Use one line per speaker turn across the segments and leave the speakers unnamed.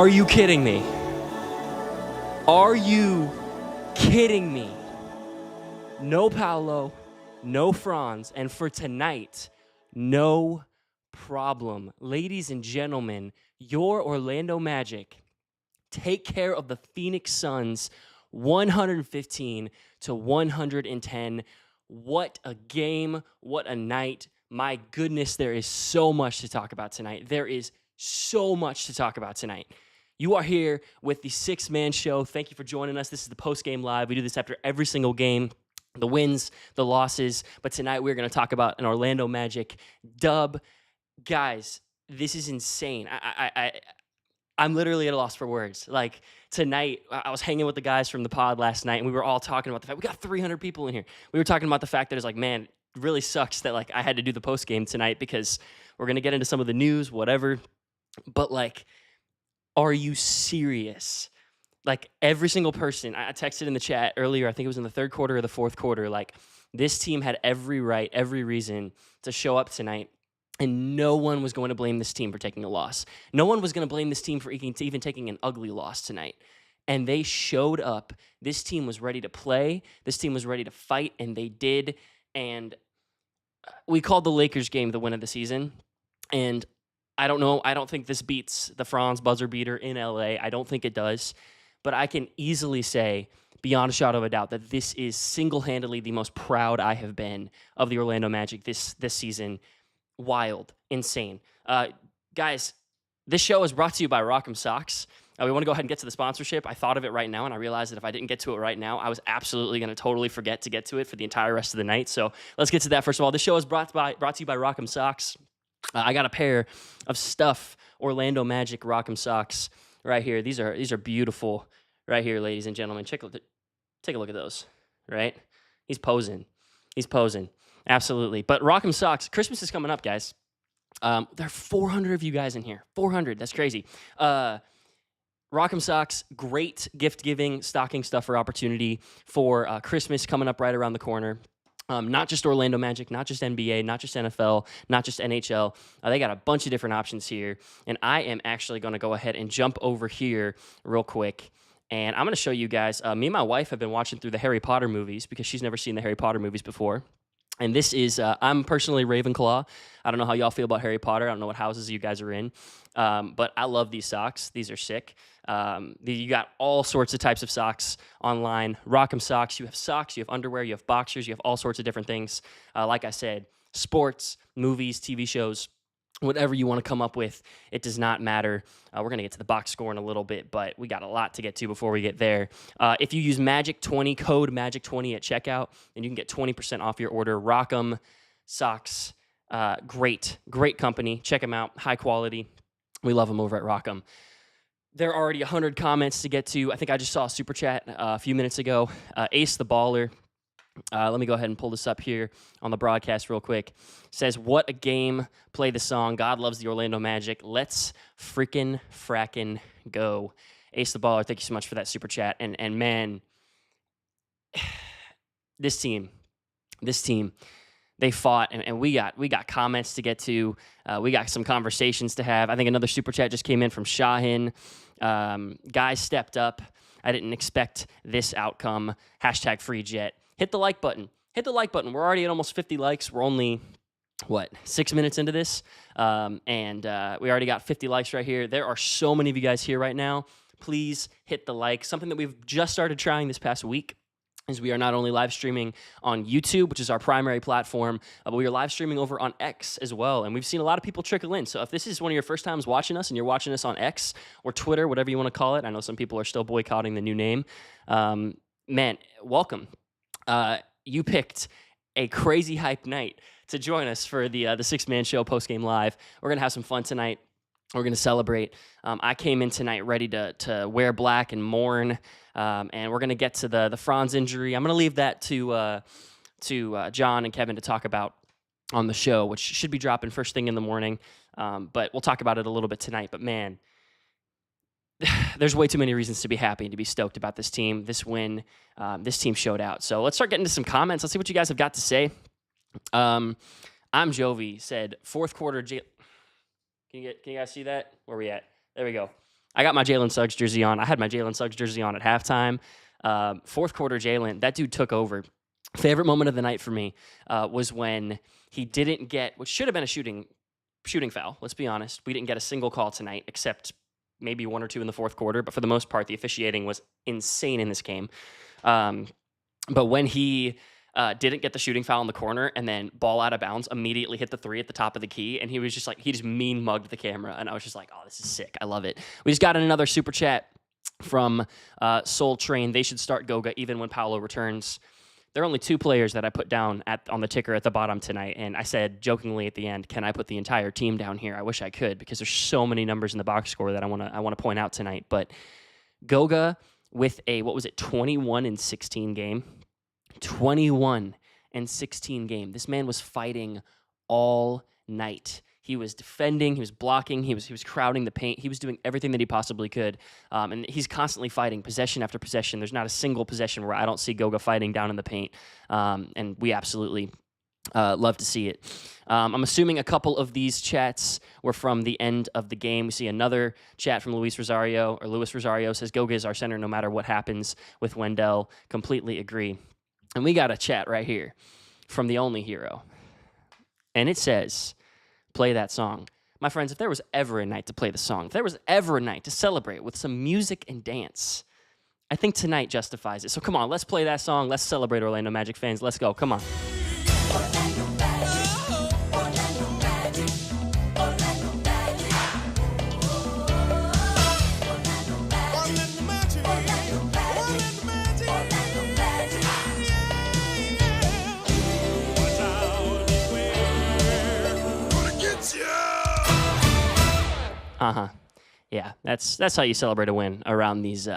Are you kidding me? Are you kidding me? No Paolo, no Franz, and for tonight, no problem. Ladies and gentlemen, your Orlando Magic take care of the Phoenix Suns 115 to 110. What a game, what a night. My goodness, there is so much to talk about tonight. There is so much to talk about tonight. You are here with the six-man show. Thank you for joining us. This is the Postgame Live. We do this after every single game, the wins, the losses. But tonight we're going to talk about an Orlando Magic dub. Guys, this is insane. I'm literally at a loss for words. Like, tonight, I was hanging with the guys from the pod last night, and we were all talking about the fact we got 300 people in here. We were talking about the fact that it's like, man, it really sucks that, like, I had to do the postgame tonight because we're going to get into some of the news, whatever. But, like, are you serious? Like, every single person, I texted in the chat earlier, I think it was in the third quarter or the fourth quarter, like, this team had every right, every reason to show up tonight, and no one was going to blame this team for taking a loss. No one was going to blame this team for even taking an ugly loss tonight. And they showed up. This team was ready to play. This team was ready to fight, and they did. And we called the Lakers game the win of the season, and I don't know. I don't think this beats the Franz buzzer beater in LA. I don't think it does. But I can easily say, beyond a shadow of a doubt, that this is single-handedly the most proud I have been of the Orlando Magic this season. Wild. Insane. Guys, this show is brought to you by Rock'em Socks. We want to go ahead and get to the sponsorship. I thought of it right now, and I realized that if I didn't get to it right now, I was absolutely going to totally forget to get to it for the entire rest of the night. So let's get to that. First of all, this show is brought to you by Rock'em Socks. I got a pair of stuff Orlando Magic Rock'em Socks right here. These are beautiful right here, ladies and gentlemen. Take a look at those, right? He's posing. Absolutely. But Rock'em Socks, Christmas is coming up, guys. There are 400 of you guys in here. 400. That's crazy. Rock'em Socks, great gift-giving, stocking stuffer opportunity for Christmas coming up right around the corner. Not just Orlando Magic, not just NBA, not just NFL, not just NHL. They got a bunch of different options here. And I am actually going to go ahead and jump over here real quick. And I'm going to show you guys. Me and my wife have been watching through the Harry Potter movies because she's never seen the Harry Potter movies before. And this is, I'm personally Ravenclaw. I don't know how y'all feel about Harry Potter. I don't know what houses you guys are in. But I love these socks. These are sick. You got all sorts of types of socks online. Rock'em Socks. You have underwear, you have boxers, you have all sorts of different things. Like I said, sports, movies, TV shows, whatever you want to come up with, it does not matter. We're going to get to the box score in a little bit, but we got a lot to get to before we get there. If you use Magic20, code Magic20 at checkout, then you can get 20% off your order. Rock'em Socks, great company. Check them out, high quality. We love them over at Rock'em. There are already 100 comments to get to. I think I just saw a super chat a few minutes ago. Ace the Baller. Let me go ahead and pull this up here on the broadcast real quick. Says, what a game. Play the song. God loves the Orlando Magic. Let's frackin' go. Ace the Baller, thank you so much for that super chat. And man, this team, they fought, and we got comments to get to. We got some conversations to have. I think another super chat just came in from Shahin. Guys stepped up. I didn't expect this outcome. Hashtag free jet. Hit the like button. We're already at almost 50 likes. We're only, 6 minutes into this? And we already got 50 likes right here. There are so many of you guys here right now. Please hit the like. Something that we've just started trying this past week is we are not only live streaming on YouTube, which is our primary platform, but we are live streaming over on X as well. And we've seen a lot of people trickle in. So if this is one of your first times watching us and you're watching us on X or Twitter, whatever you want to call it, I know some people are still boycotting the new name. Man, welcome. You picked a crazy hype night to join us for the six-man show Postgame Live. We're going to have some fun tonight. We're going to celebrate. I came in tonight ready to wear black and mourn, and we're going to get to the Franz injury. I'm going to leave that to John and Kevin to talk about on the show, which should be dropping first thing in the morning, but we'll talk about it a little bit tonight. But man, there's way too many reasons to be happy and to be stoked about this team, this win. This team showed out. So let's start getting to some comments. Let's see what you guys have got to say. I'm Jovi, said fourth quarter. Can you guys see that? Where are we at? There we go. I got my Jalen Suggs jersey on. I had my Jalen Suggs jersey on at halftime. Fourth quarter, Jalen, that dude took over. Favorite moment of the night for me was when he didn't get what should have been a shooting foul. Let's be honest. We didn't get a single call tonight, except maybe one or two in the fourth quarter. But for the most part, the officiating was insane in this game. But when he didn't get the shooting foul in the corner and then ball out of bounds, immediately hit the three at the top of the key. And he was just like, he just mean mugged the camera. And I was just like, oh, this is sick. I love it. We just got another super chat from Soul Train. They should start Goga even when Paolo returns. There are only two players that I put down on the ticker at the bottom tonight. And I said jokingly at the end, can I put the entire team down here? I wish I could, because there's so many numbers in the box score that I want to point out tonight. But Goga with a, 21-16 game. 21-16 game. This man was fighting all night. He was defending, he was blocking, he was crowding the paint. He was doing everything that he possibly could. And he's constantly fighting possession after possession. There's not a single possession where I don't see Goga fighting down in the paint. And we absolutely love to see it. I'm assuming a couple of these chats were from the end of the game. We see another chat from Luis Rosario says, Goga is our center no matter what happens with Wendell. Completely agree. And we got a chat right here from the only hero. And it says, play that song. My friends, if there was ever a night to play the song, if there was ever a night to celebrate with some music and dance, I think tonight justifies it. So come on, let's play that song. Let's celebrate, Orlando Magic fans. Let's go. Come on. Yeah, that's how you celebrate a win around these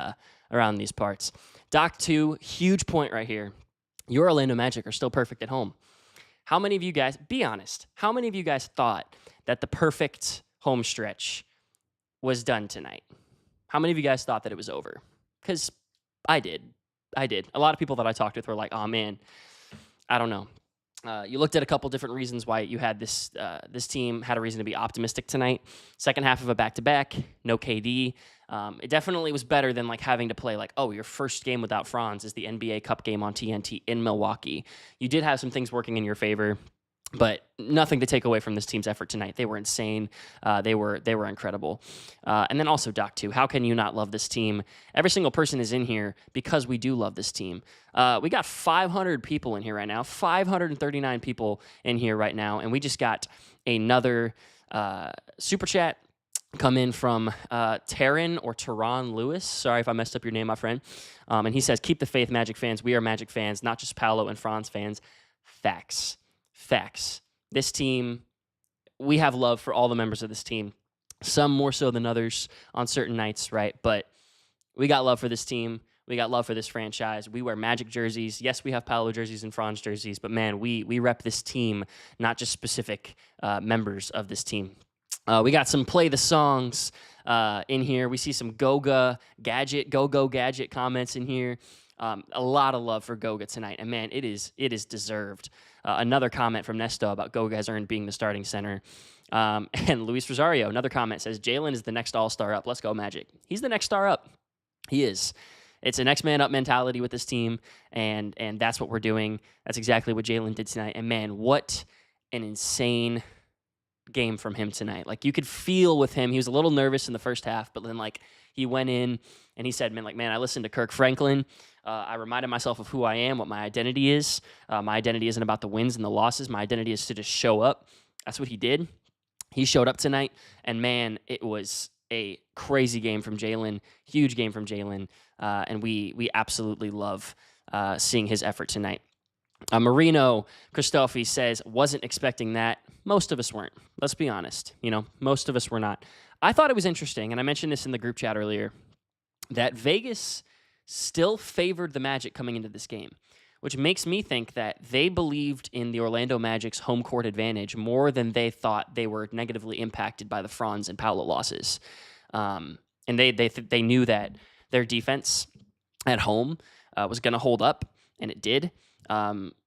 parts. Doc 2, huge point right here. Your Orlando Magic are still perfect at home. How many of you guys, be honest, how many of you guys thought that the perfect home stretch was done tonight? How many of you guys thought that it was over? Because I did. A lot of people that I talked with were like, oh man, I don't know. You looked at a couple different reasons why you had this team had a reason to be optimistic tonight. Second half of a back-to-back, no KD. It definitely was better than like having to play like, oh, your first game without Franz is the NBA Cup game on TNT in Milwaukee. You did have some things working in your favor, but nothing to take away from this team's effort tonight. They were insane. They were incredible. And then also, Doc, too, how can you not love this team? Every single person is in here because we do love this team. We got 500 people in here right now, 539 people in here right now, and we just got another super chat come in from Teron Lewis. Sorry if I messed up your name, my friend. And he says, keep the faith, Magic fans. We are Magic fans, not just Paolo and Franz fans. Facts. This team, we have love for all the members of this team. Some more so than others on certain nights, right? But we got love for this team. We got love for this franchise. We wear Magic jerseys. Yes, we have Paolo jerseys and Franz jerseys, but man, we rep this team, not just specific members of this team. We got some play the songs in here. We see some Goga Gadget, Go Gadget comments in here. A lot of love for Goga tonight, and man, it is deserved. Another comment from Nesto about Goga has earned being the starting center. And Luis Rosario, another comment, says, Jalen is the next all-star up. Let's go, Magic. He's the next star up. He is. It's a next man up mentality with this team, and that's what we're doing. That's exactly what Jalen did tonight. And man, what an insane game from him tonight. Like, you could feel with him, he was a little nervous in the first half, but then like he went in and he said, man, I listened to Kirk Franklin. I reminded myself of who I am, what my identity is. My identity isn't about the wins and the losses. My identity is to just show up. That's what he did. He showed up tonight, and man, it was a crazy game from Jalen, huge game from Jalen, and we absolutely love seeing his effort tonight. Marino Christofi says, wasn't expecting that. Most of us weren't. Let's be honest. Most of us were not. I thought it was interesting, and I mentioned this in the group chat earlier, that Vegas still favored the Magic coming into this game, which makes me think that they believed in the Orlando Magic's home court advantage more than they thought they were negatively impacted by the Franz and Paolo losses. And they knew that their defense at home was going to hold up, and it did.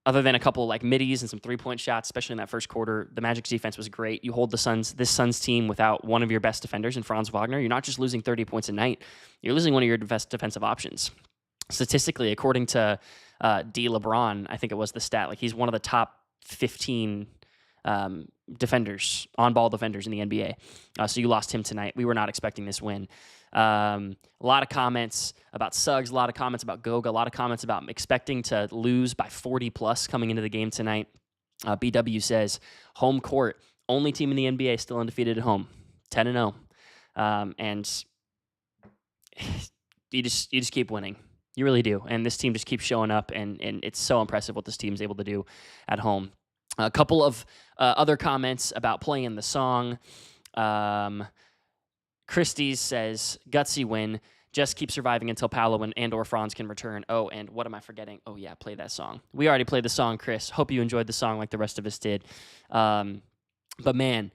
other than a couple like middies and some 3-point shots, especially in that first quarter, the Magic's defense was great. You hold this Suns team without one of your best defenders in Franz Wagner. You're not just losing 30 points a night. You're losing one of your best defensive options. Statistically, according to D. LeBron, I think it was the stat, like he's one of the top 15 defenders, on-ball defenders in the NBA. So you lost him tonight. We were not expecting this win. A lot of comments about Suggs, a lot of comments about Goga, a lot of comments about expecting to lose by 40+ coming into the game tonight. BW says, home court, only team in the NBA still undefeated at home, 10-0. And you just keep winning. You really do. And this team just keeps showing up, and it's so impressive what this team's able to do at home. A couple of other comments about playing the song. Christie's says, gutsy win. Just keep surviving until Paolo and or Franz can return. Oh, and what am I forgetting? Oh, yeah, play that song. We already played the song, Chris. Hope you enjoyed the song like the rest of us did. But, man,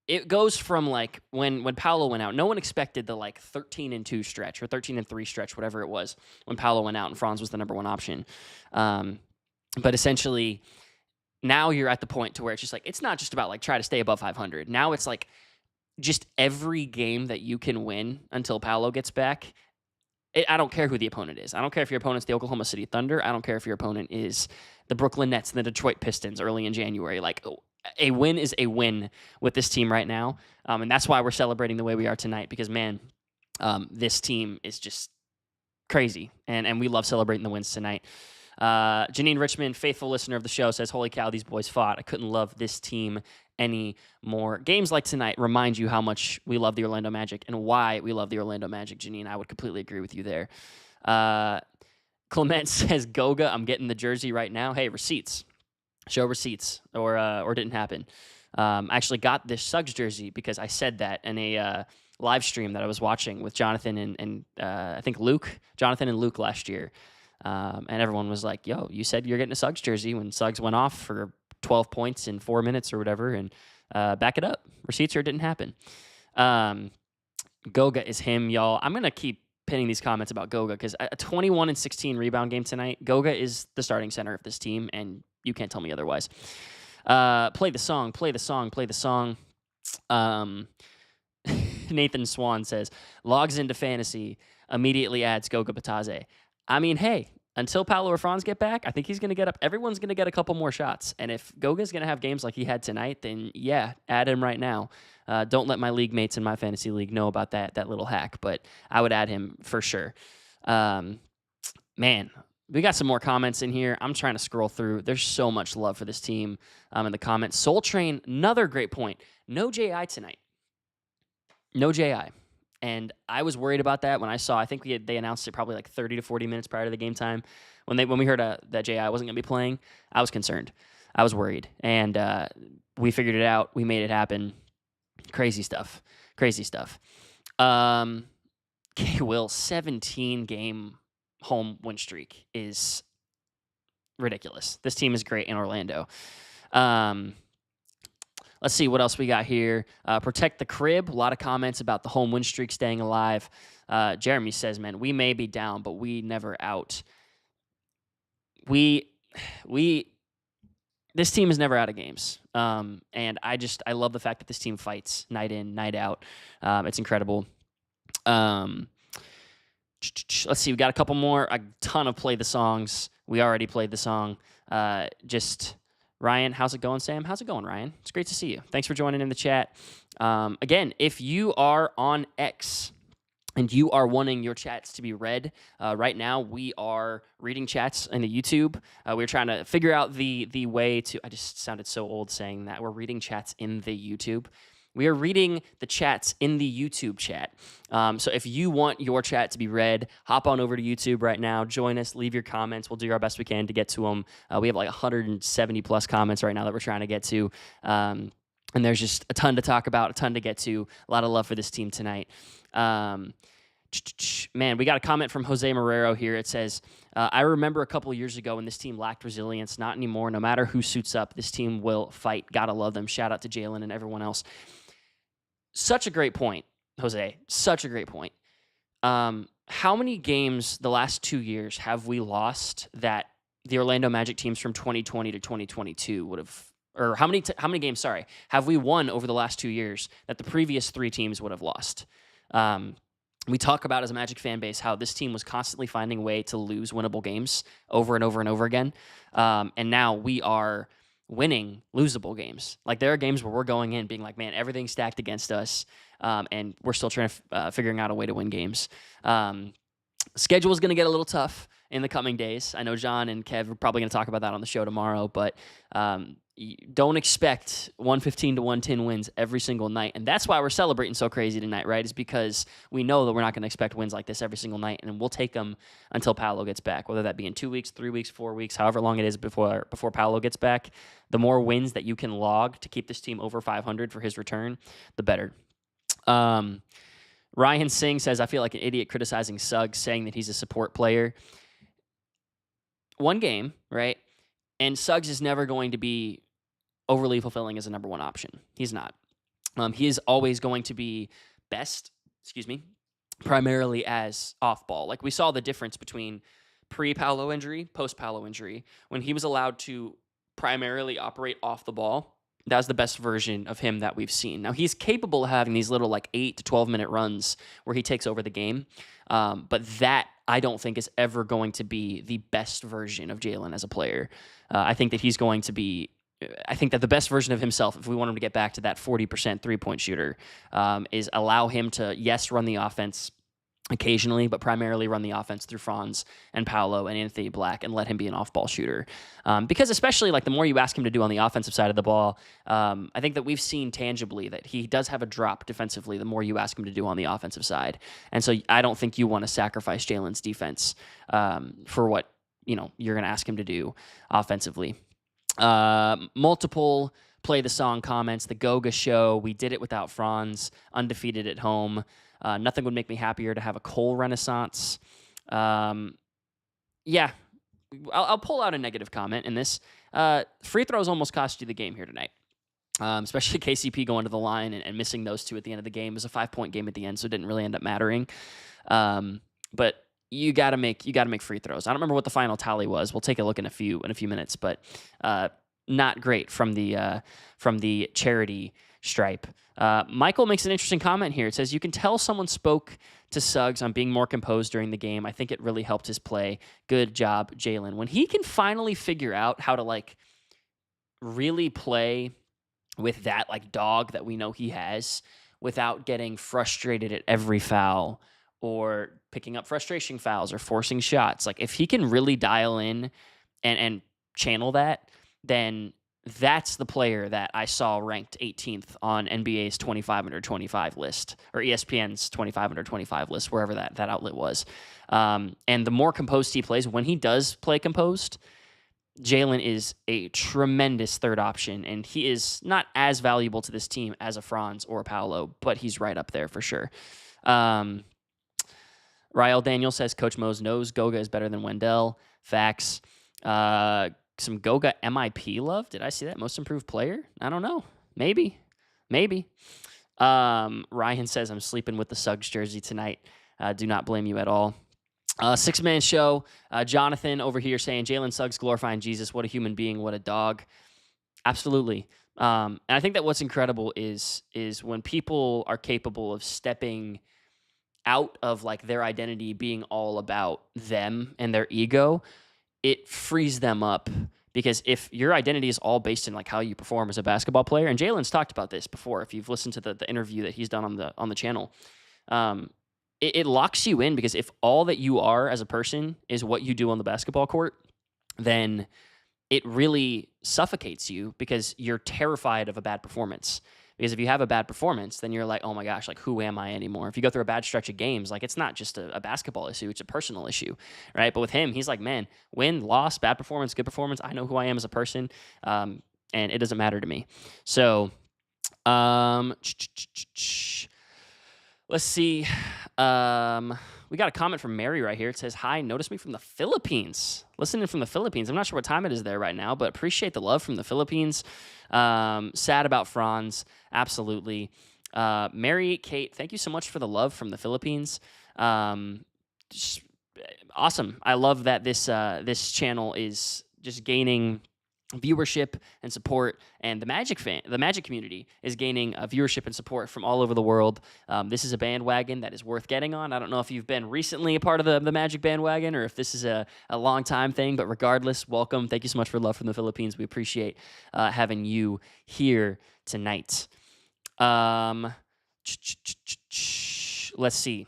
it goes from, like, when Paolo went out, no one expected the, like, 13-2 stretch or 13-3 stretch, whatever it was, when Paolo went out and Franz was the number one option. But essentially, now you're at the point to where it's just like, it's not just about, like, try to stay above 500. Now it's like, just every game that you can win until Paolo gets back, I don't care who the opponent is. I don't care if your opponent's the Oklahoma City Thunder. I don't care if your opponent is the Brooklyn Nets and the Detroit Pistons early in January. Like, a win is a win with this team right now, and that's why we're celebrating the way we are tonight, because, man, this team is just crazy, and we love celebrating the wins tonight. Janine Richmond, faithful listener of the show, says, holy cow, these boys fought. I couldn't love this team anymore. Games like tonight remind you how much we love the Orlando Magic and why we love the Orlando Magic, Janine. I would completely agree with you there. Clement says, Goga, I'm getting the jersey right now. Hey, receipts. Show receipts, or didn't happen. I actually got this Suggs jersey because I said that in a live stream that I was watching with Jonathan and I think Jonathan and Luke last year. And everyone was like, yo, you said you're getting a Suggs jersey when Suggs went off for 12 points in 4 minutes or whatever, and back it up. Receipts or it didn't happen. Goga is him, y'all. I'm going to keep pinning these comments about Goga because a 21-16 rebound game tonight, Goga is the starting center of this team, and you can't tell me otherwise. Play the song. Nathan Swan says, logs into fantasy, immediately adds Goga Batadze. I mean, hey, until Paolo or Franz get back, I think he's going to get up. Everyone's going to get a couple more shots. And if Goga's going to have games like he had tonight, then yeah, add him right now. Don't let my league mates in my fantasy league know about that little hack, but I would add him for sure. Man, we got some more comments in here. I'm trying to scroll through. There's so much love for this team in the comments. Soul Train, another great point. No JI tonight. No JI. And I was worried about that when I saw, I think they announced it probably like 30 to 40 minutes prior to the game time. When we heard that JI wasn't going to be playing, I was concerned. I was worried. And we figured it out. We made it happen. Crazy stuff. K-Will, 17-game home win streak is ridiculous. This team is great in Orlando. Let's see what else we got here. Protect the crib. A lot of comments about the home win streak staying alive. Jeremy says, man, we may be down, but we never out. This team is never out of games. And I love the fact that this team fights night in, night out. It's incredible. Let's see. We got a couple more. A ton of play the songs. We already played the song. Ryan, how's it going, Sam? How's it going, Ryan? It's great to see you. Thanks for joining in the chat. Again, if you are on X and you are wanting your chats to be read, right now we are reading chats in the YouTube. We're trying to figure out the way to... I just sounded so old saying that. We're reading chats in the YouTube. We are reading the chats in the YouTube chat. So if you want your chat to be read, hop on over to YouTube right now. Join us. Leave your comments. We'll do our best we can to get to them. We have like 170+ comments right now that we're trying to get to. And there's just a ton to talk about, a ton to get to. A lot of love for this team tonight. Man, we got a comment from Jose Marrero here. It says, I remember a couple years ago when this team lacked resilience. Not anymore. No matter who suits up, this team will fight. Gotta love them. Shout out to Jalen and everyone else. Such a great point, Jose. Such a great point. How many games the last 2 years have we lost that the Orlando Magic teams from 2020 to 2022 would have, or how many games, sorry, have we won over the last 2 years that the previous 3 teams would have lost? We talk about as a Magic fan base how this team was constantly finding a way to lose winnable games over and over and over again. And now we are winning losable games. Like there are games where we're going in being like, man, everything's stacked against us. And we're still trying to figuring out a way to win games. Schedule is going to get a little tough in the coming days. I know John and Kev are probably going to talk about that on the show tomorrow, but don't expect 115 to 110 wins every single night. And that's why we're celebrating so crazy tonight, right? Is because we know that we're not going to expect wins like this every single night, and we'll take them until Paolo gets back, whether that be in 2 weeks, 3 weeks, 4 weeks, however long it is before Paolo gets back. The more wins that you can log to keep this team over 500 for his return, the better. Ryan Singh says, I feel like an idiot criticizing Suggs, saying that he's a support player. One game, right? And Suggs is never going to be overly fulfilling as a number one option. He's not. He is always going to be best, primarily as off ball. Like we saw the difference between pre-Paolo injury, post-Paolo injury, when he was allowed to primarily operate off the ball. That was the best version of him that we've seen. Now, he's capable of having these little 8 to 12-minute runs where he takes over the game. But that, I don't think, is ever going to be the best version of Jalen as a player. I think that the best version of himself, if we want him to get back to that 40% three-point shooter, is allow him to, yes, run the offense occasionally, but primarily run the offense through Franz and Paolo and Anthony Black and let him be an off-ball shooter. Because especially the more you ask him to do on the offensive side of the ball, I think that we've seen tangibly that he does have a drop defensively the more you ask him to do on the offensive side. And so I don't think you want to sacrifice Jalen's defense for what you're going to ask him to do offensively. Multiple play the song comments. The Goga show. We did it without Franz. Undefeated at home. Nothing would make me happier to have a Cole renaissance. Yeah, I'll pull out a negative comment in this. Free throws almost cost you the game here tonight. Especially KCP going to the line and missing those 2 at the end of the game. It was a 5-point game at the end, so it didn't really end up mattering. But you gotta make free throws. I don't remember what the final tally was. We'll take a look in a few minutes, but not great from the charity stripe. Michael makes an interesting comment here. It says, you can tell someone spoke to Suggs on being more composed during the game. I think it really helped his play. Good job, Jalen. When he can finally figure out how to really play with that dog that we know he has without getting frustrated at every foul or picking up frustration fouls or forcing shots. If he can really dial in and channel that, then that's the player that I saw ranked 18th on NBA's 25 under 25 list, or ESPN's 25 under 25 list, wherever that outlet was. And the more composed he plays, when he does play composed, Jalen is a tremendous third option, and he is not as valuable to this team as a Franz or a Paolo, but he's right up there for sure. Ryle Daniel says, Coach Mose knows Goga is better than Wendell. Facts. Some Goga MIP love. Did I see that? Most improved player? I don't know. Maybe. Ryan says, I'm sleeping with the Suggs jersey tonight. Do not blame you at all. 6-man show. Jonathan over here saying, Jalen Suggs glorifying Jesus. What a human being. What a dog. Absolutely. And I think that what's incredible is when people are capable of stepping out of their identity being all about them and their ego, it frees them up, because if your identity is all based in how you perform as a basketball player, and Jalen's talked about this before, if you've listened to the interview that he's done on the channel, it locks you in, because if all that you are as a person is what you do on the basketball court, then it really suffocates you, because you're terrified of a bad performance. Because if you have a bad performance, then you're like, oh my gosh, who am I anymore? If you go through a bad stretch of games, it's not just a basketball issue, it's a personal issue, right? But with him, he's like, man, win, loss, bad performance, good performance, I know who I am as a person, and it doesn't matter to me. So, let's see. We got a comment from Mary right here. It says, hi, notice me from the Philippines. Listening from the Philippines. I'm not sure what time it is there right now, but appreciate the love from the Philippines. Sad about Franz. Absolutely. Mary Kate, thank you so much for the love from the Philippines. awesome. I love that this channel is just gaining viewership and support, and the Magic community is gaining viewership and support from all over the world. This is a bandwagon that is worth getting on. I don't know if you've been recently a part of the Magic bandwagon or if this is a long time thing, but regardless, welcome. Thank you so much for love from the Philippines. We appreciate having you here tonight. Let's see.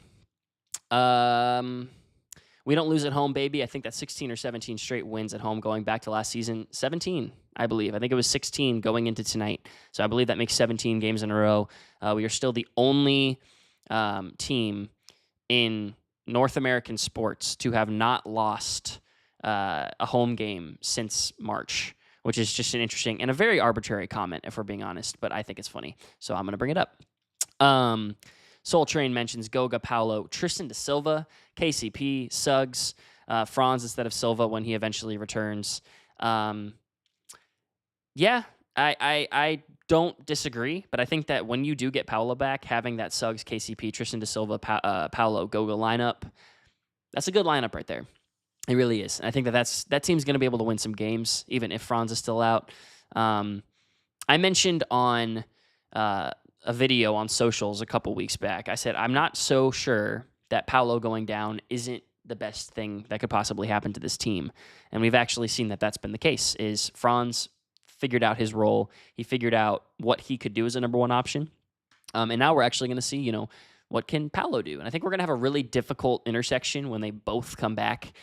We don't lose at home, baby. I think that's 16 or 17 straight wins at home going back to last season. 17, I believe. I think it was 16 going into tonight. So I believe that makes 17 games in a row. We are still the only team in North American sports to have not lost a home game since March, which is just an interesting and a very arbitrary comment, if we're being honest, but I think it's funny. So I'm going to bring it up. Soul Train mentions Goga, Paulo, Tristan da Silva, KCP, Suggs, Franz instead of Silva when he eventually returns. Yeah, I don't disagree, but I think that when you do get Paulo back, having that Suggs, KCP, Tristan da Silva, Paulo, Goga lineup, that's a good lineup right there. It really is. And I think that team's going to be able to win some games, even if Franz is still out. I mentioned on a video on socials a couple weeks back. I said, I'm not so sure that Paulo going down isn't the best thing that could possibly happen to this team. And we've actually seen that that's been the case, is Franz figured out his role. He figured out what he could do as a number one option. And now we're actually going to see, what can Paulo do? And I think we're going to have a really difficult intersection when they both come back,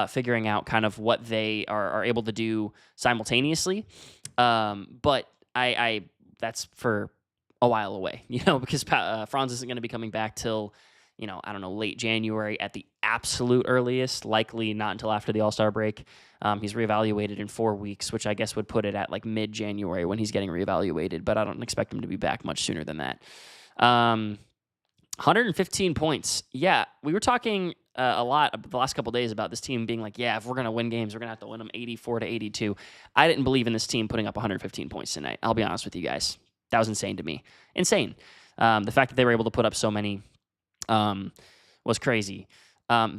figuring out kind of what they are able to do simultaneously. But I that's for a while away, because Franz isn't going to be coming back till, I don't know, late January at the absolute earliest, likely not until after the All-Star break. He's reevaluated in 4 weeks, which I guess would put it at like mid-January when he's getting reevaluated, but I don't expect him to be back much sooner than that. 115 points. Yeah, we were talking a lot the last couple of days about this team being like, yeah, if we're going to win games, we're going to have to win them 84-82. I didn't believe in this team putting up 115 points tonight. I'll be honest with you guys. That was insane to me. Insane. The fact that they were able to put up so many was crazy.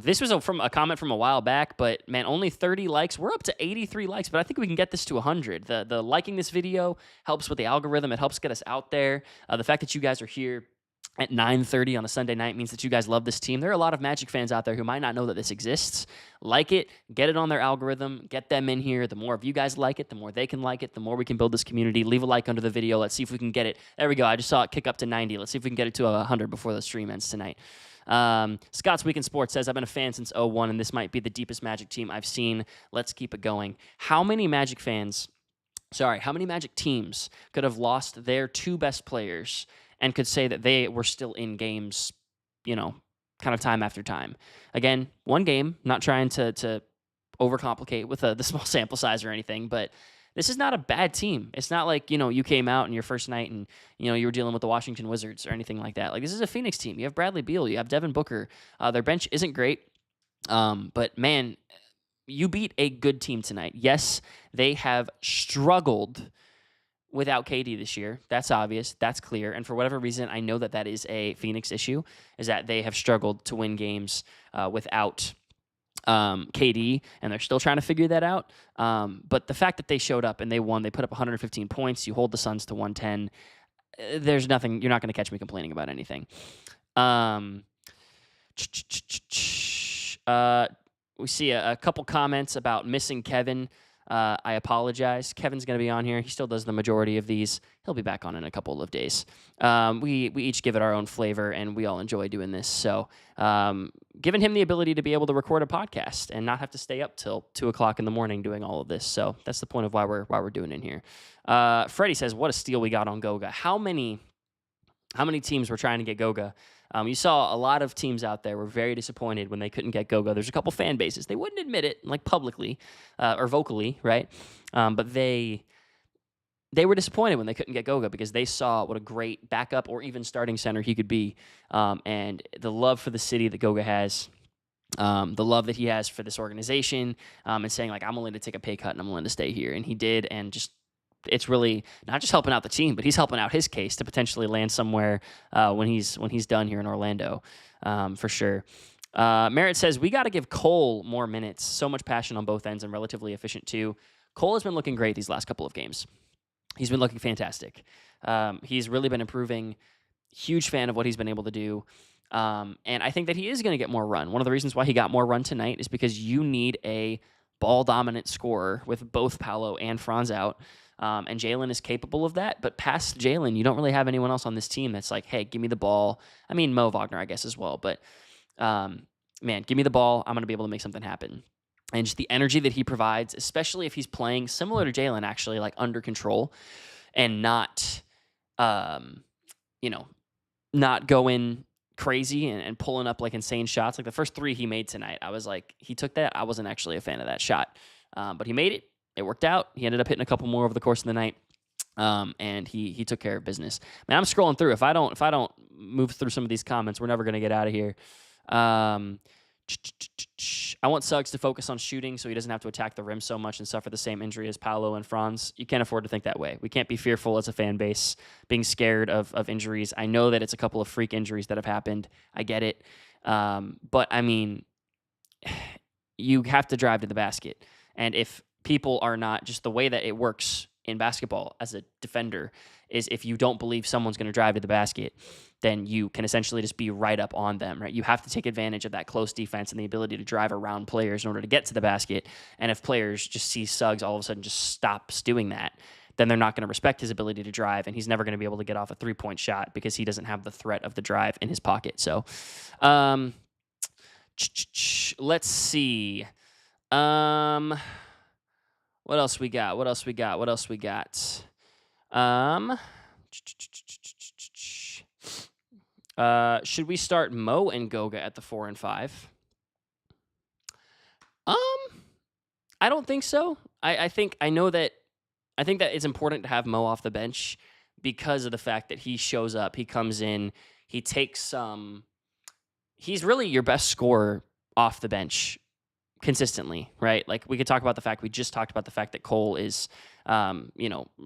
This was from a comment from a while back, but man, only 30 likes. We're up to 83 likes, but I think we can get this to 100. The liking this video helps with the algorithm. It helps get us out there. The fact that you guys are here at 9:30 on a Sunday night means that you guys love this team. There are a lot of Magic fans out there who might not know that this exists. Like it, get it on their algorithm, get them in here. The more of you guys like it, the more they can like it, the more we can build this community. Leave a like under the video. Let's see if we can get it. There we go. I just saw it kick up to 90. Let's see if we can get it to 100 before the stream ends tonight. Scott's Week in Sports says, I've been a fan since 01, and this might be the deepest Magic team I've seen. Let's keep it going. How many Magic teams could have lost their two best players and could say that they were still in games, kind of time after time? Again, one game, not trying to overcomplicate with the small sample size or anything, but this is not a bad team. It's not like, you came out in your first night and, you were dealing with the Washington Wizards or anything like that. Like, this is a Phoenix team. You have Bradley Beal. You have Devin Booker. Their bench isn't great, but, man, you beat a good team tonight. Yes, they have struggled without KD this year. That's obvious. That's clear. And for whatever reason, I know that is a Phoenix issue, is that they have struggled to win games without KD, and they're still trying to figure that out. But the fact that they showed up and they won, they put up 115 points. You hold the Suns to 110. There's nothing. You're not going to catch me complaining about anything. We see a couple comments about missing Kevin. I apologize. Kevin's going to be on here. He still does the majority of these. He'll be back on in a couple of days. We each give it our own flavor, and we all enjoy doing this. So giving him the ability to be able to record a podcast and not have to stay up till 2 o'clock in the morning doing all of this. So that's the point of why we're doing it here. Freddie says, what a steal we got on Goga. How many teams were trying to get Goga? You saw a lot of teams out there were very disappointed when they couldn't get Goga. There's a couple fan bases. They wouldn't admit it, like publicly or vocally, right? But they were disappointed when they couldn't get Goga because they saw what a great backup or even starting center he could be. And the love for the city that Goga has, the love that he has for this organization, and saying, like, I'm willing to take a pay cut and I'm willing to stay here. And he did, and just it's really not just helping out the team, but he's helping out his case to potentially land somewhere when he's done here in Orlando, for sure. Merritt says, we got to give Cole more minutes. So much passion on both ends and relatively efficient too. Cole has been looking great these last couple of games. He's been looking fantastic. He's really been improving. Huge fan of what he's been able to do. And I think that he is going to get more run. One of the reasons why he got more run tonight is because you need a ball-dominant scorer with both Paolo and Franz out. And Jalen is capable of that. But past Jalen, you don't really have anyone else on this team that's like, hey, give me the ball. I mean, Mo Wagner, I guess, as well. But, man, give me the ball. I'm going to be able to make something happen. And just the energy that he provides, especially if he's playing similar to Jalen, actually, like under control and not, not going crazy and pulling up like insane shots. Like the first 3 he made tonight, I was like, he took that. I wasn't actually a fan of that shot, but he made it. It worked out. He ended up hitting a couple more over the course of the night, and he took care of business. Man, I'm scrolling through. If I don't move through some of these comments, we're never gonna get out of here. I want Suggs to focus on shooting so he doesn't have to attack the rim so much and suffer the same injury as Paolo and Franz. You can't afford to think that way. We can't be fearful as a fan base, being scared of injuries. I know that it's a couple of freak injuries that have happened. I get it. But, I mean, you have to drive to the basket. And if people are not, just the way that it works in basketball as a defender is if you don't believe someone's going to drive to the basket, then you can essentially just be right up on them, right? You have to take advantage of that close defense and the ability to drive around players in order to get to the basket. And if players just see Suggs all of a sudden just stops doing that, then they're not going to respect his ability to drive, and he's never going to be able to get off a three-point shot because he doesn't have the threat of the drive in his pocket. So let's see. What else we got? Should we start Mo and Goga at the 4 and 5? I don't think so. I think that it's important to have Mo off the bench because of the fact that he shows up, he comes in, he takes he's really your best scorer off the bench consistently, right? Like we just talked about the fact that Cole is,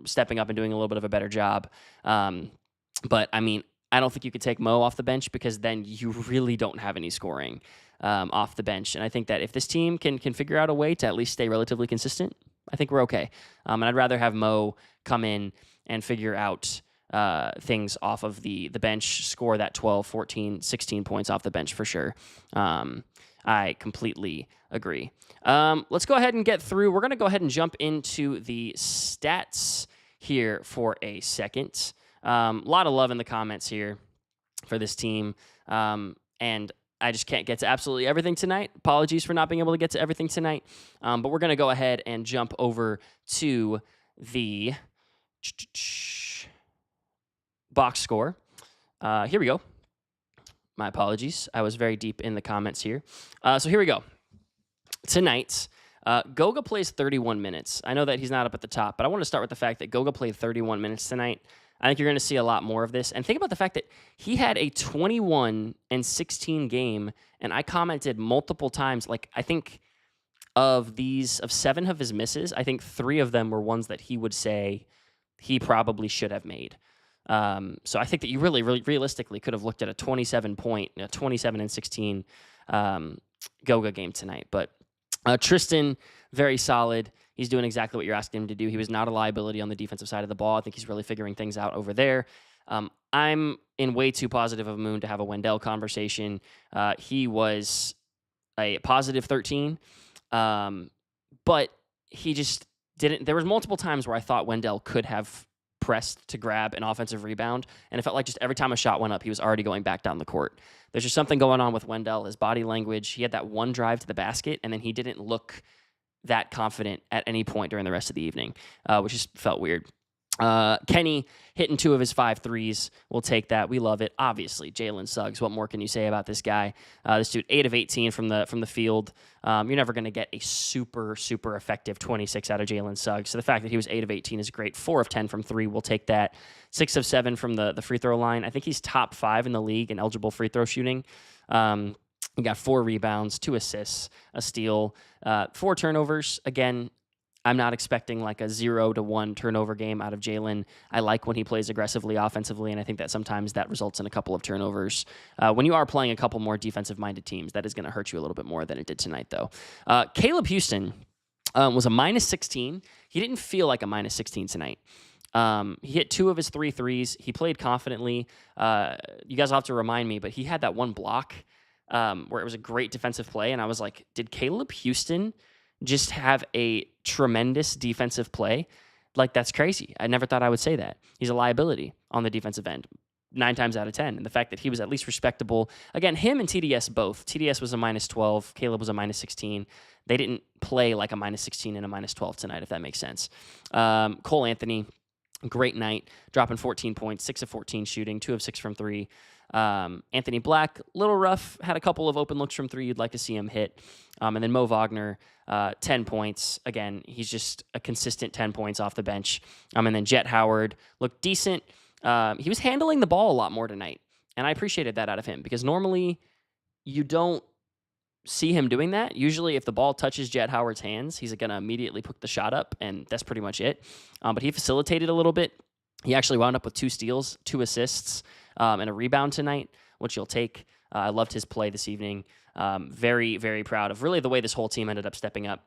stepping up and doing a little bit of a better job. But I mean, I don't think you could take Mo off the bench because then you really don't have any scoring off the bench. And I think that if this team can figure out a way to at least stay relatively consistent, I think we're okay. And I'd rather have Mo come in and figure out things off of the bench, score that 12, 14, 16 points off the bench for sure. I completely agree. Let's go ahead and get through. We're going to go ahead and jump into the stats here for a second. A lot of love in the comments here for this team. And I just can't get to absolutely everything tonight. Apologies for not being able to get to everything tonight. But we're going to go ahead and jump over to the box score. Here we go. My apologies. I was very deep in the comments here. So here we go. Tonight, Goga plays 31 minutes. I know that he's not up at the top, but I want to start with the fact that Goga played 31 minutes tonight. I think you're going to see a lot more of this. And think about the fact that he had a 21-16 game, and I commented multiple times, like I think of 7 of his misses, I think 3 of them were ones that he would say he probably should have made. So I think that you really realistically could have looked at a 27-16 Goga game tonight. But Tristan, very solid. He's doing exactly what you're asking him to do. He was not a liability on the defensive side of the ball. I think he's really figuring things out over there. I'm in way too positive of a mood to have a Wendell conversation. He was a positive 13, but he just didn't. There was multiple times where I thought Wendell could have pressed to grab an offensive rebound, and it felt like just every time a shot went up, he was already going back down the court. There's just something going on with Wendell, his body language. He had that one drive to the basket, and then he didn't look that confident at any point during the rest of the evening, which just felt weird. Kenny hitting 2 of his 5 threes. We'll take that. We love it. Obviously, Jalen Suggs. What more can you say about this guy? This dude, 8 of 18 from the field. You're never going to get a super effective 26 out of Jalen Suggs. So the fact that he was 8 of 18 is great. 4 of 10 from 3. We'll take that. 6 of 7 from the free throw line. I think he's top 5 in the league in eligible free throw shooting. He got 4 rebounds, 2 assists, a steal, 4 turnovers. Again, I'm not expecting like a 0-1 turnover game out of Jalen. I like when he plays aggressively offensively, and I think that sometimes that results in a couple of turnovers. When you are playing a couple more defensive-minded teams, that is going to hurt you a little bit more than it did tonight, though. Caleb Houston was a -16. He didn't feel like a -16 tonight. He hit 2 of his 3 threes. He played confidently. You guys will have to remind me, but he had that one block where it was a great defensive play, and I was like, did Caleb Houston just have a tremendous defensive play? Like, that's crazy. I never thought I would say that. He's a liability on the defensive end 9 times out of 10. And the fact that he was at least respectable. Again, him and TDS both. TDS was a -12. Caleb was a -16. They didn't play like a -16 and a -12 tonight, if that makes sense. Cole Anthony, great night, dropping 14 points, 6 of 14 shooting, 2 of 6 from 3. Anthony Black, little rough, had a couple of open looks from 3 you'd like to see him hit. And then Mo Wagner, 10 points. Again, he's just a consistent 10 points off the bench. And then Jet Howard looked decent. He was handling the ball a lot more tonight, and I appreciated that out of him because normally you don't see him doing that. Usually if the ball touches Jet Howard's hands, he's going to immediately put the shot up, and that's pretty much it. But he facilitated a little bit. He actually wound up with 2 steals, 2 assists, and a rebound tonight, which you'll take. I loved his play this evening. Very, very proud of really the way this whole team ended up stepping up.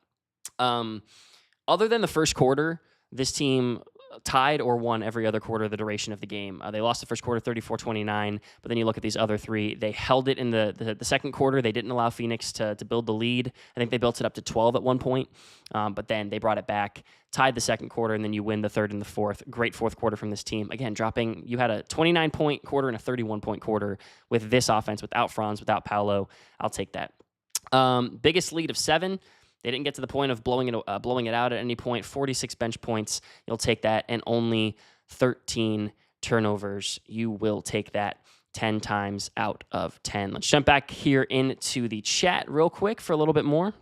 Other than the first quarter, this team tied or won every other quarter of the duration of the game. They lost the first quarter 34-29, but then you look at these other 3. They held it in the second quarter. They didn't allow Phoenix to build the lead. I think they built it up to 12 at one point, but then they brought it back, tied the second quarter, and then you win the third and the fourth. Great fourth quarter from this team. Again, you had a 29-point quarter and a 31-point quarter with this offense, without Franz, without Paolo. I'll take that. Biggest lead of 7. They didn't get to the point of blowing it out at any point. 46 bench points, you'll take that, and only 13 turnovers. You will take that 10 times out of 10. Let's jump back here into the chat real quick for a little bit more.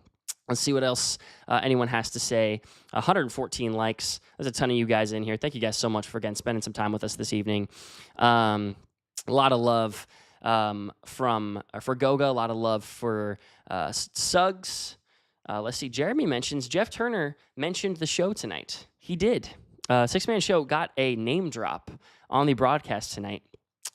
Let's see what else anyone has to say. 114 likes. There's a ton of you guys in here. Thank you guys so much for, again, spending some time with us this evening. A lot of love for Goga. A lot of love for Suggs. Let's see. Jeremy mentions Jeff Turner mentioned the show tonight. He did. 6-Man Show got a name drop on the broadcast tonight,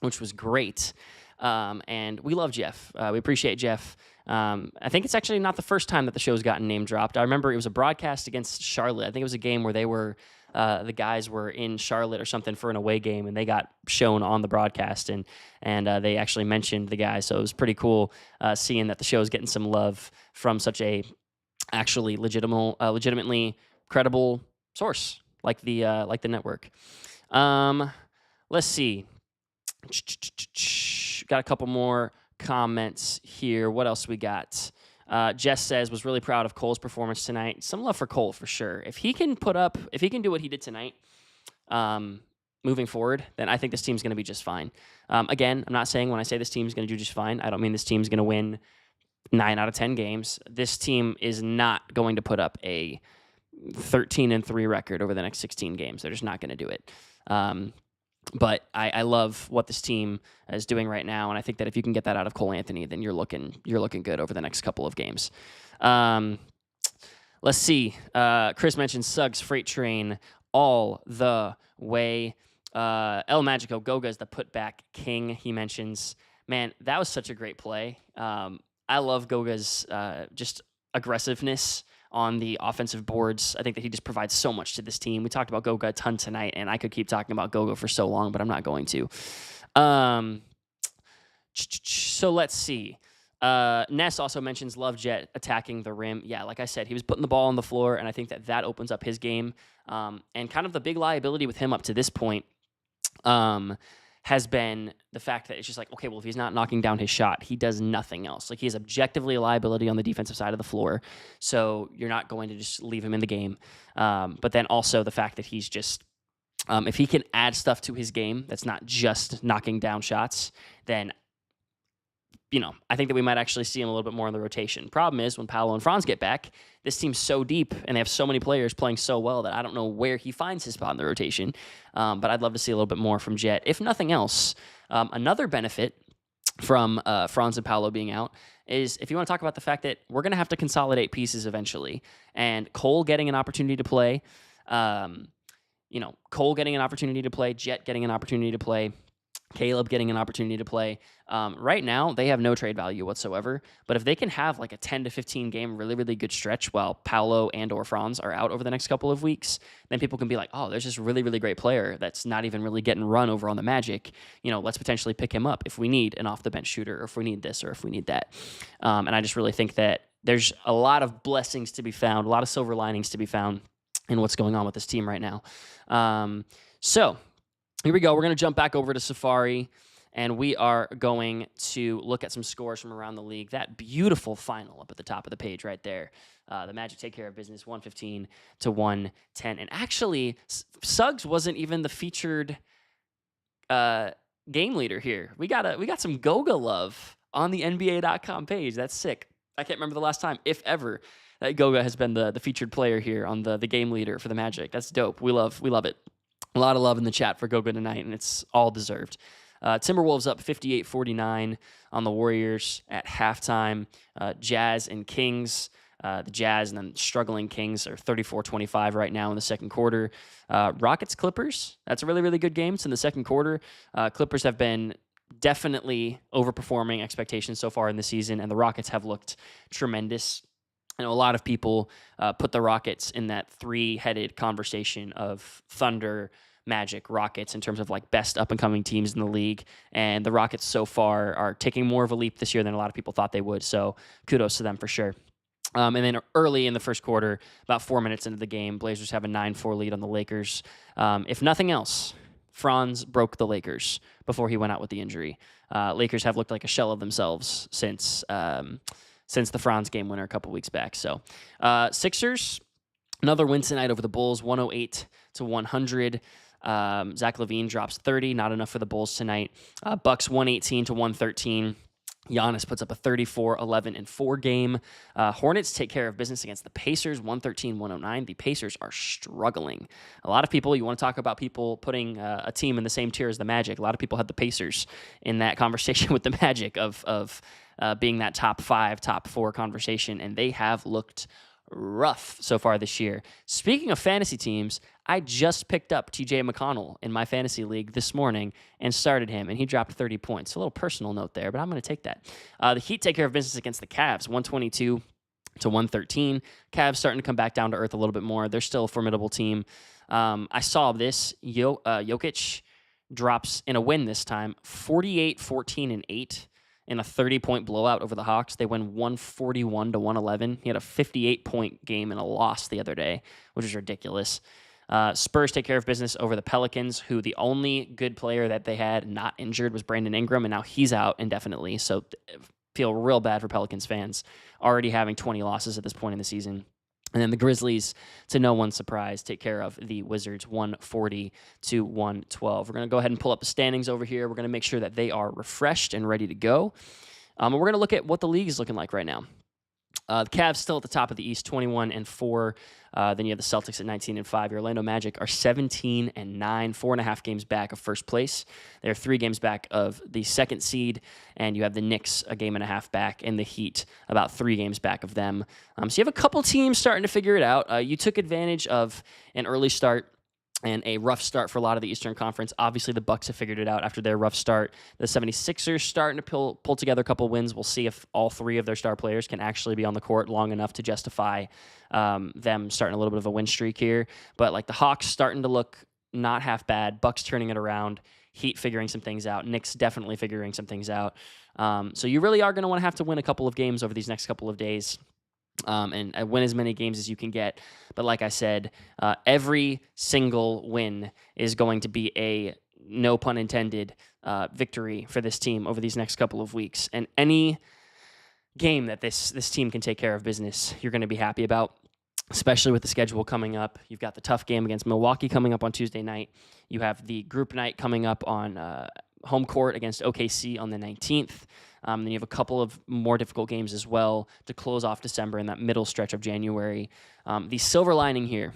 which was great. And we love Jeff. We appreciate Jeff. I think it's actually not the first time that the show's gotten name dropped. I remember it was a broadcast against Charlotte. I think it was a game where they were the guys were in Charlotte or something for an away game, and they got shown on the broadcast, and they actually mentioned the guys. So it was pretty cool seeing that the show is getting some love from such a actually legitimately credible source like the network. Let's see. Got a couple more comments here. What else we got? Jess says, was really proud of Cole's performance tonight. Some love for Cole for sure. If he can do what he did tonight, moving forward, then I think this team's going to be just fine. Again, I'm not saying when I say this team's going to do just fine, I don't mean this team's going to win 9 out of 10 games. This team is not going to put up a 13-3 record over the next 16 games. They're just not going to do it. But I love what this team is doing right now, and I think that if you can get that out of Cole Anthony, then you're looking good over the next couple of games. Let's see. Chris mentioned Suggs Freight Train all the way. El Magico Goga is the putback king. He mentions, man, that was such a great play. I love Goga's just aggressiveness on the offensive boards. I think that he just provides so much to this team. We talked about Goga a ton tonight, and I could keep talking about Goga for so long, but I'm not going to. So let's see. Ness also mentions Love Jet attacking the rim. Yeah, like I said, he was putting the ball on the floor, and I think that opens up his game. And kind of the big liability with him up to this point has been the fact that it's just like, okay, well, if he's not knocking down his shot, he does nothing else. Like, he is objectively a liability on the defensive side of the floor, so you're not going to just leave him in the game. But then also the fact that he's just, if he can add stuff to his game that's not just knocking down shots, then, I think that we might actually see him a little bit more in the rotation. Problem is, when Paolo and Franz get back, this team's so deep, and they have so many players playing so well that I don't know where he finds his spot in the rotation. But I'd love to see a little bit more from Jet. If nothing else, another benefit from Franz and Paolo being out is if you want to talk about the fact that we're going to have to consolidate pieces eventually, and Cole getting an opportunity to play, Cole getting an opportunity to play, Jet getting an opportunity to play, Caleb getting an opportunity to play. Right now, they have no trade value whatsoever. But if they can have like a 10 to 15 game really, really good stretch while Paolo and or Franz are out over the next couple of weeks, then people can be like, oh, there's this really, really great player that's not even really getting run over on the Magic. Let's potentially pick him up if we need an off-the-bench shooter, or if we need this, or if we need that. And I just really think that there's a lot of blessings to be found, a lot of silver linings to be found in what's going on with this team right now. So here we go. We're going to jump back over to Safari, and we are going to look at some scores from around the league. That beautiful final up at the top of the page right there. The Magic take care of business 115 to 110. And actually, Suggs wasn't even the featured game leader here. We got some Goga love on the NBA.com page. That's sick. I can't remember the last time, if ever, that Goga has been the featured player here on the game leader for the Magic. That's dope. We love it. A lot of love in the chat for Goga tonight, and it's all deserved. Timberwolves up 58-49 on the Warriors at halftime. Jazz and Kings. The Jazz and then struggling Kings are 34-25 right now in the second quarter. Rockets-Clippers. That's a really, really good game. It's in the second quarter. Clippers have been definitely overperforming expectations so far in the season, and the Rockets have looked tremendous. I know a lot of people put the Rockets in that three-headed conversation of Thunder, Magic, Rockets in terms of like best up-and-coming teams in the league. And the Rockets so far are taking more of a leap this year than a lot of people thought they would. So kudos to them for sure. And then early in the first quarter, about 4 minutes into the game, Blazers have a 9-4 lead on the Lakers. If nothing else, Franz broke the Lakers before he went out with the injury. Lakers have looked like a shell of themselves since the Franz game winner a couple weeks back. So Sixers, another win tonight over the Bulls, 108 to 100. Zach LaVine drops 30, not enough for the Bulls tonight. Bucks 118 to 113. Giannis puts up a 34, 11, and 4 game. Hornets take care of business against the Pacers, 113-109. The Pacers are struggling. A lot of people, you want to talk about people putting a team in the same tier as the Magic. A lot of people had the Pacers in that conversation with the Magic of being that top 5, top 4 conversation, and they have looked rough so far this year. Speaking of fantasy teams, I just picked up TJ McConnell in my fantasy league this morning and started him, and he dropped 30 points. A little personal note there, but I'm going to take that. The Heat take care of business against the Cavs, 122 to 113. Cavs starting to come back down to earth a little bit more. They're still a formidable team. I saw this. Jokic drops in a win this time, 48, 14, and 8. In a 30-point blowout over the Hawks. They win 141 to 111. He had a 58-point game in a loss the other day, which is ridiculous. Spurs take care of business over the Pelicans, who the only good player that they had not injured was Brandon Ingram, and now he's out indefinitely. So feel real bad for Pelicans fans, already having 20 losses at this point in the season. And then the Grizzlies, to no one's surprise, take care of the Wizards 140 to 112. We're going to go ahead and pull up the standings over here. We're going to make sure that they are refreshed and ready to go. And we're going to look at what the league is looking like right now. The Cavs still at the top of the East, 21-4. Then you have the Celtics at 19-5. Your Orlando Magic are 17-9, 4.5 games back of first place. They're 3 games back of the second seed, and you have the Knicks a game and a half back, and the Heat about 3 games back of them. So you have a couple teams starting to figure it out. You took advantage of an early start and a rough start for a lot of the Eastern Conference. Obviously, the Bucks have figured it out after their rough start. The 76ers starting to pull together a couple wins. We'll see if all 3 of their star players can actually be on the court long enough to justify them starting a little bit of a win streak here. But like the Hawks starting to look not half bad. Bucks turning it around. Heat figuring some things out. Knicks definitely figuring some things out. So you really are going to want to have to win a couple of games over these next couple of days. And win as many games as you can get. But like I said, every single win is going to be a, no pun intended, victory for this team over these next couple of weeks. And any game that this team can take care of business, you're going to be happy about, especially with the schedule coming up. You've got the tough game against Milwaukee coming up on Tuesday night. You have the group night coming up on home court against OKC on the 19th. Then you have a couple of more difficult games as well to close off December in that middle stretch of January. The silver lining here,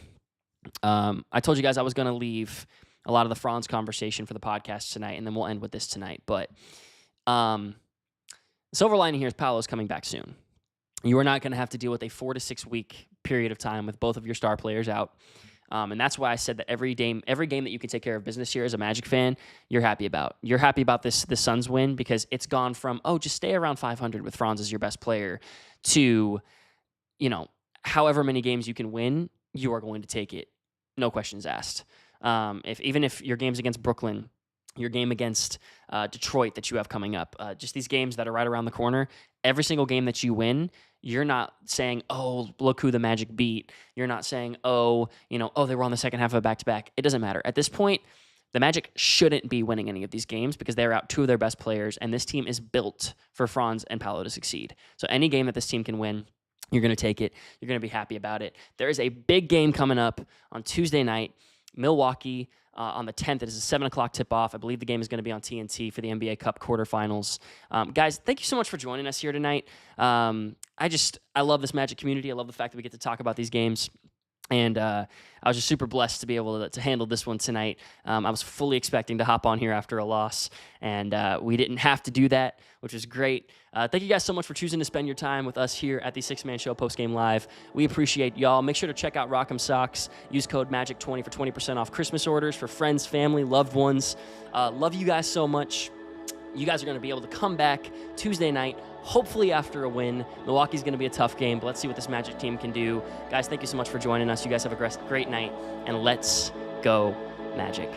I told you guys I was going to leave a lot of the Franz conversation for the podcast tonight, and then we'll end with this tonight. But The silver lining here is Paolo's coming back soon. You are not going to have to deal with a 4 to 6 week period of time with both of your star players out. And that's why I said that every game that you can take care of business here as a Magic fan, you're happy about. You're happy about this Suns win because it's gone from, just stay around 500 with Franz as your best player to, however many games you can win, you are going to take it. No questions asked. Even if your game's against Brooklyn, your game against Detroit that you have coming up, just these games that are right around the corner, every single game that you win, you're not saying, look who the Magic beat. You're not saying, they were on the second half of a back-to-back. It doesn't matter. At this point, the Magic shouldn't be winning any of these games because they're out 2 of their best players, and this team is built for Franz and Paolo to succeed. So any game that this team can win, you're going to take it. You're going to be happy about it. There is a big game coming up on Tuesday night, Milwaukee on the 10th. It is a 7 o'clock tip-off. I believe the game is going to be on TNT for the NBA Cup quarterfinals. Guys, thank you so much for joining us here tonight. I love this Magic community. I love the fact that we get to talk about these games. And I was just super blessed to be able to handle this one tonight. I was fully expecting to hop on here after a loss, and we didn't have to do that, which was great. Thank you guys so much for choosing to spend your time with us here at the Six Man Show Postgame Live. We appreciate y'all. Make sure to check out Rock'em Socks. Use code MAGIC20 for 20% off Christmas orders for friends, family, loved ones. Love you guys so much. You guys are going to be able to come back Tuesday night, hopefully after a win. Milwaukee's going to be a tough game, but let's see what this Magic team can do. Guys, thank you so much for joining us. You guys have a great night, and let's go Magic.